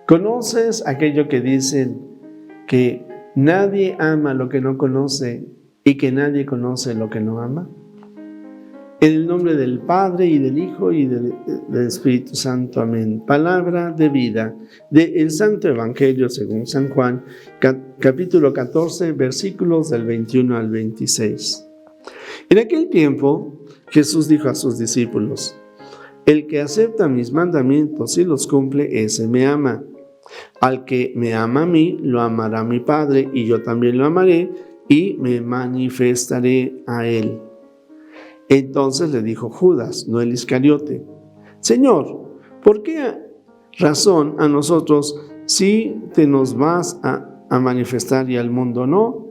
¿Conoces aquello que dicen que nadie ama lo que no conoce y que nadie conoce lo que no ama? En el nombre del Padre, y del Hijo, y del Espíritu Santo. Amén. Palabra de vida del Santo Evangelio según San Juan, capítulo 14, versículos del 21 al 26. En aquel tiempo, Jesús dijo a sus discípulos: el que acepta mis mandamientos y los cumple, ese me ama. Al que me ama a mí, lo amará mi Padre, y yo también lo amaré, y me manifestaré a él. Entonces le dijo Judas, no el Iscariote: Señor, ¿por qué razón a nosotros sí te nos vas a manifestar y al mundo no?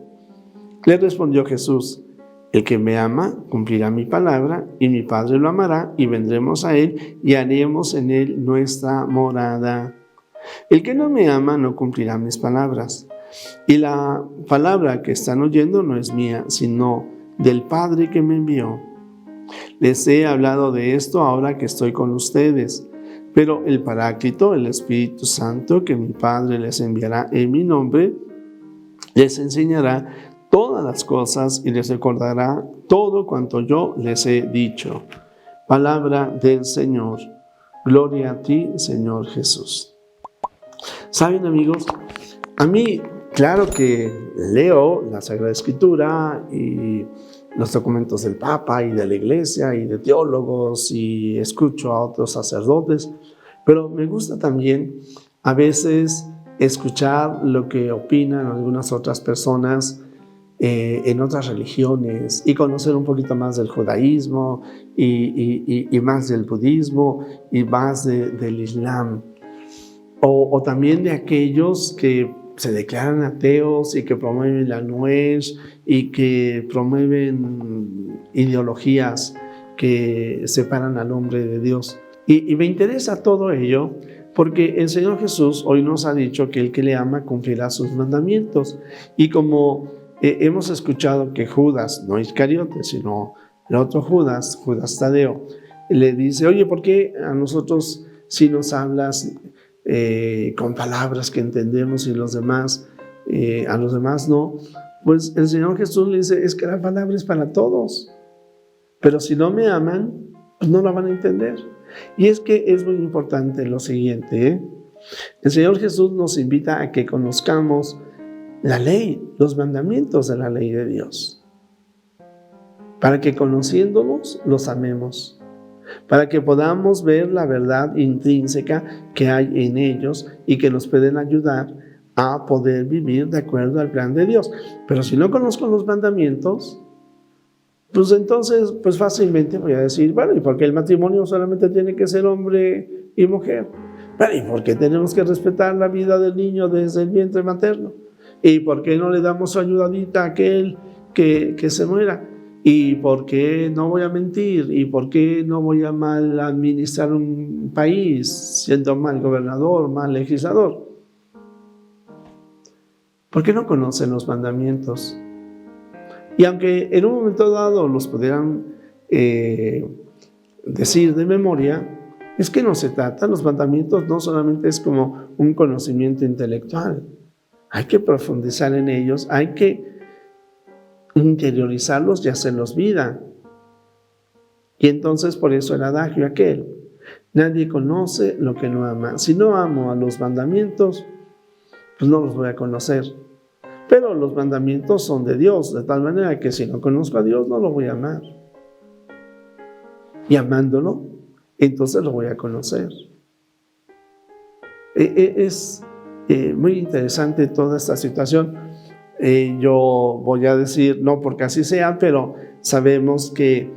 Le respondió Jesús: el que me ama cumplirá mi palabra, y mi Padre lo amará, y vendremos a él y haremos en él nuestra morada. El que no me ama no cumplirá mis palabras, y la palabra que están oyendo no es mía, sino del Padre que me envió. Les he hablado de esto ahora que estoy con ustedes, pero el Paráclito, el Espíritu Santo, que mi Padre les enviará en mi nombre, les enseñará todas las cosas y les recordará todo cuanto yo les he dicho. Palabra del Señor. Gloria a ti, Señor Jesús. ¿Saben, amigos? A mí, claro que leo la Sagrada Escritura y los documentos del Papa y de la Iglesia y de teólogos, y escucho a otros sacerdotes, pero me gusta también a veces escuchar lo que opinan algunas otras personas en otras religiones, y conocer un poquito más del judaísmo y más del budismo y más del islam, o también de aquellos que se declaran ateos y que promueven la nuez y que promueven ideologías que separan al hombre de Dios. Y me interesa todo ello porque el Señor Jesús hoy nos ha dicho que el que le ama cumplirá sus mandamientos. Y como hemos escuchado que Judas, no Iscariote, sino el otro Judas, Judas Tadeo, le dice: oye, ¿por qué a nosotros sí nos hablas con palabras que entendemos y a los demás no? Pues el Señor Jesús le dice: es que la palabra es para todos, pero si no me aman, pues no la van a entender. Y es que es muy importante lo siguiente, el Señor Jesús nos invita a que conozcamos la ley, los mandamientos de la ley de Dios, para que conociéndolos los amemos, para que podamos ver la verdad intrínseca que hay en ellos y que nos pueden ayudar a poder vivir de acuerdo al plan de Dios. Pero si no conozco los mandamientos, pues entonces pues fácilmente voy a decir: bueno, ¿y por qué el matrimonio solamente tiene que ser hombre y mujer? Bueno, ¿y por qué tenemos que respetar la vida del niño desde el vientre materno? ¿Y por qué no le damos su ayudadita a aquel que se muera? ¿Y por qué no voy a mentir? ¿Y por qué no voy a mal administrar un país siendo mal gobernador, mal legislador? ¿Por qué no conocen los mandamientos? Y aunque en un momento dado los pudieran decir de memoria, es que no se trata. Los mandamientos no solamente es como un conocimiento intelectual. Hay que profundizar en ellos, hay que interiorizarlos y hacerlos vida. Y entonces por eso el adagio aquel: nadie conoce lo que no ama. Si no amo a los mandamientos, pues no los voy a conocer. Pero los mandamientos son de Dios, de tal manera que si no conozco a Dios, no lo voy a amar. Y amándolo, entonces lo voy a conocer. Es muy interesante toda esta situación. Yo voy a decir, no porque así sea, pero sabemos que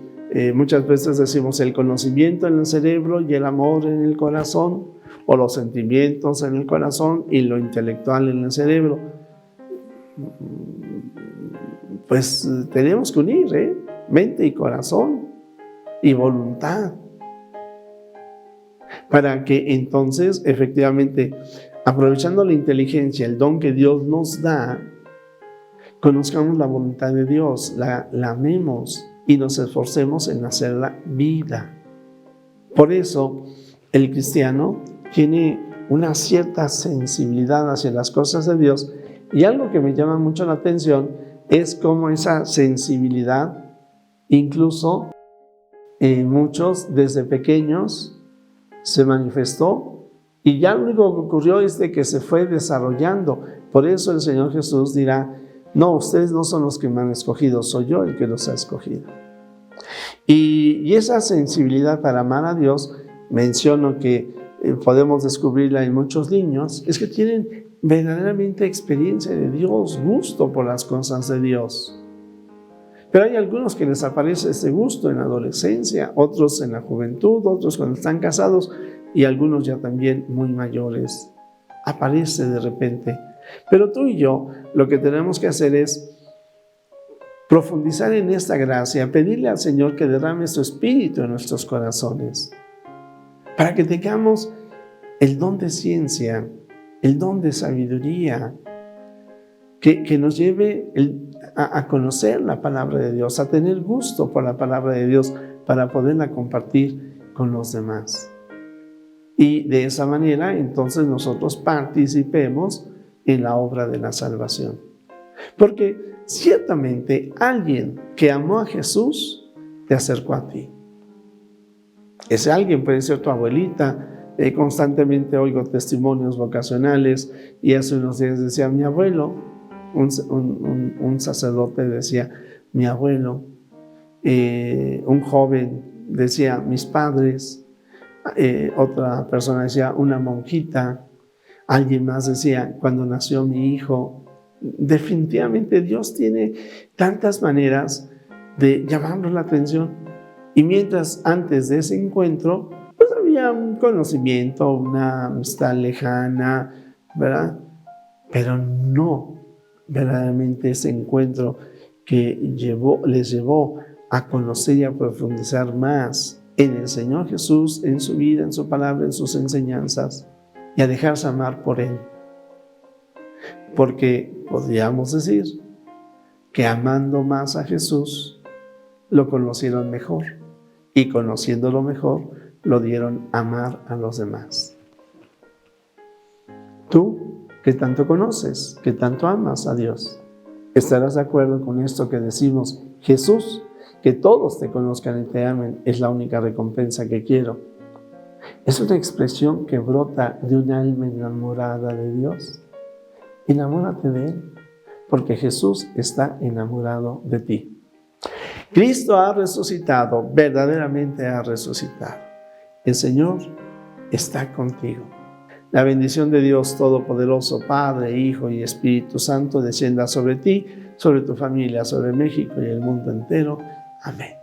muchas veces decimos el conocimiento en el cerebro y el amor en el corazón, o los sentimientos en el corazón y lo intelectual en el cerebro. Pues tenemos que unir mente y corazón y voluntad, para que entonces efectivamente, aprovechando la inteligencia, el don que Dios nos da, conozcamos la voluntad de Dios, la amemos y nos esforcemos en hacerla vida. Por eso el cristiano tiene una cierta sensibilidad hacia las cosas de Dios. Y algo que me llama mucho la atención es cómo esa sensibilidad, incluso muchos desde pequeños, se manifestó, y ya lo único que ocurrió es de que se fue desarrollando. Por eso el Señor Jesús dirá: no, ustedes no son los que me han escogido, soy yo el que los ha escogido. Y esa sensibilidad para amar a Dios, menciono que podemos descubrirla en muchos niños, es que tienen verdaderamente experiencia de Dios, gusto por las cosas de Dios. Pero hay algunos que les aparece ese gusto en la adolescencia, otros en la juventud, otros cuando están casados, y algunos ya también muy mayores. Aparece de repente. Pero tú y yo lo que tenemos que hacer es profundizar en esta gracia, pedirle al Señor que derrame su espíritu en nuestros corazones, para que tengamos el don de ciencia, el don de sabiduría, que nos lleve a conocer la palabra de Dios, a tener gusto por la palabra de Dios, para poderla compartir con los demás. Y de esa manera, entonces, nosotros participemos en la obra de la salvación. Porque ciertamente alguien que amó a Jesús te acercó a ti. Ese alguien puede ser tu abuelita. Constantemente oigo testimonios vocacionales, y hace unos días decía mi abuelo, un sacerdote decía mi abuelo, un joven decía mis padres, otra persona decía una monjita, alguien más decía cuando nació mi hijo. Definitivamente Dios tiene tantas maneras de llamarnos la atención, y mientras antes de ese encuentro pues había un conocimiento, una amistad lejana, ¿verdad? Pero no verdaderamente ese encuentro que les llevó a conocer y a profundizar más en el Señor Jesús, en su vida, en su palabra, en sus enseñanzas, y a dejarse amar por Él. Porque podríamos decir que amando más a Jesús, lo conocieron mejor, y conociéndolo mejor, lo dieron a amar a los demás. Tú, que tanto conoces, que tanto amas a Dios, ¿estarás de acuerdo con esto que decimos? Jesús, que todos te conozcan y te amen, es la única recompensa que quiero. Es una expresión que brota de un alma enamorada de Dios. Enamórate de Él, porque Jesús está enamorado de ti. Cristo ha resucitado, verdaderamente ha resucitado. El Señor está contigo. La bendición de Dios Todopoderoso, Padre, Hijo y Espíritu Santo, descienda sobre ti, sobre tu familia, sobre México y el mundo entero. Amén.